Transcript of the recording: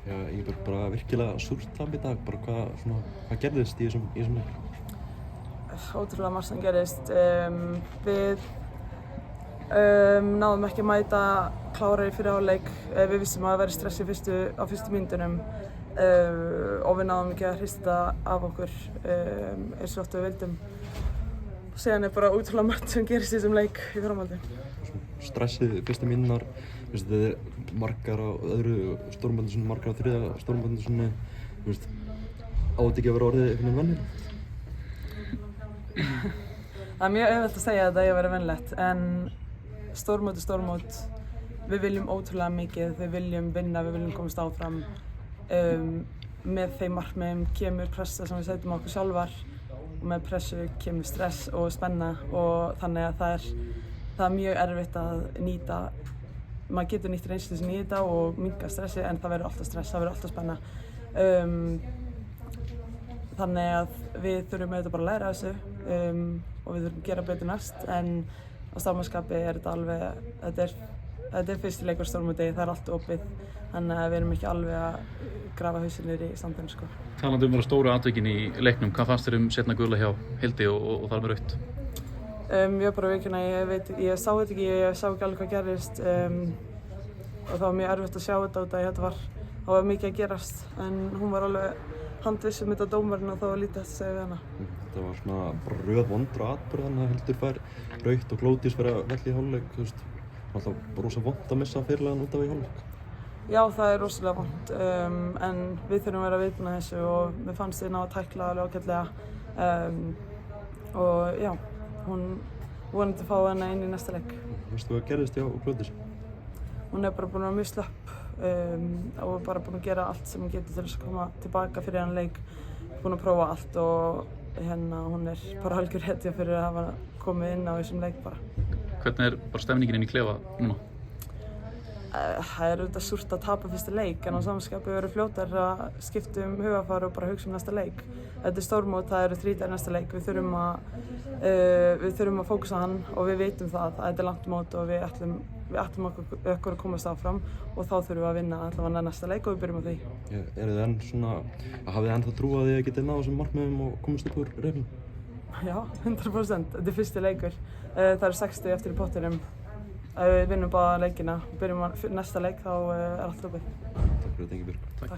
Ég er bara virkilega súrt tap í dag, bara hvað gerðist í þessum leik? Ótrúlega margt sem gerðist. Við náðum ekki að mæta klárir fyrir hálfleik. Við vissum að það væri stress á fyrstu mínútunum og við náðum ekki að hrista þetta af okkur eins og oft við vildum. Síðan bara ótrúlega margt sem gerist í þessum leik í framhaldi. Stressið fyrstu mínúturnar, þetta er margar á öðru stórmótinu, margar á þriðja stórmótinu, á þetta ekki að vera orðið einhvern veginn venjulegt? Það er mjög auðvelt að segja að þetta eigi að vera venjulegt, en stórmót er stórmót. Við viljum ótrúlega mikið, við viljum vinna, við viljum komast áfram. Með þeim markmiðum kemur pressa sem við setjum á okkur sjálfar og með pressu kemur stress og spenna og þannig að það er mjög erfitt að nýta. Maður getur nýtt reynslu sem í þetta og minnka stressi en það verður alltaf stress, það verður alltaf spenna. Þannig að við þurfum auðvitað bara að læra þessu og við þurfum að gera betur næst, en á stórmótskapi er þetta alveg, þetta er fyrsti leikur stórmóti, það er allt opið, þannig að við erum ekki alveg að grafa hausinn niður í sandinn, sko. Talandi um stóru atvikin í leiknum, hvað fannst þér seinna gula hjá Hildi og þar með rautt? Ég bara viðurkenni, ég sá þetta ekki, ég sá ekki alveg hvað gerðist og það var mjög erfitt að sjá þetta út af það var mikið að gerast, en hún var alveg handviss um þetta dómarinn og það var lítið að segja við hana. Þetta var bara röð vondra atburð, þannig að Hildur fær rautt og Glódís fær að velja í hálfleik, Það er alltaf rosa vont að missa fyrirliðann út af í hálfleik. Já, það er rosalega vont, en við þurfum að vera viðbúin að þessu og mér fannst þið ná að tækla alveg ágætlega og já, hún vonandi að fá hana inn í næsta leik. Veistu hvað gerðist hjá Glódís? Hún er bara búin að vera mjög slöpp og bara búin að gera allt sem hún getur til þess að koma tilbaka fyrir hann leik. Búin að prófa allt og hún er bara algjör hetja fyrir að hafa komið inn á þessum leik bara. Hvernig er bara stemningin inn í klefa núna? Það er auðvitað súrt að tapa fyrsta leik, en á samanskapi verður fljótar að skipta um hugafar og bara hugsa um næsta leik. Þetta er stórmót, það eru 3 dagar næsta leik, við þurfum að fókusa á hann og við vitum það að þetta er langt mót og við ætlum okkur að komast áfram og þá þurfum við að vinna allavega næsta leik og við byrjum á því. Hafið þið ennþá trú að þið getið náð þessum markmiðum og komast upp úr riðlinum? Já, 100%. Þetta er fyrsti leikur. Það eru 60 eftir í pottinum. Ef við vinnum báða leikina og byrjum á næsta leik þá er allt opið. Takk fyrir þetta, Ingibjörg. Takk.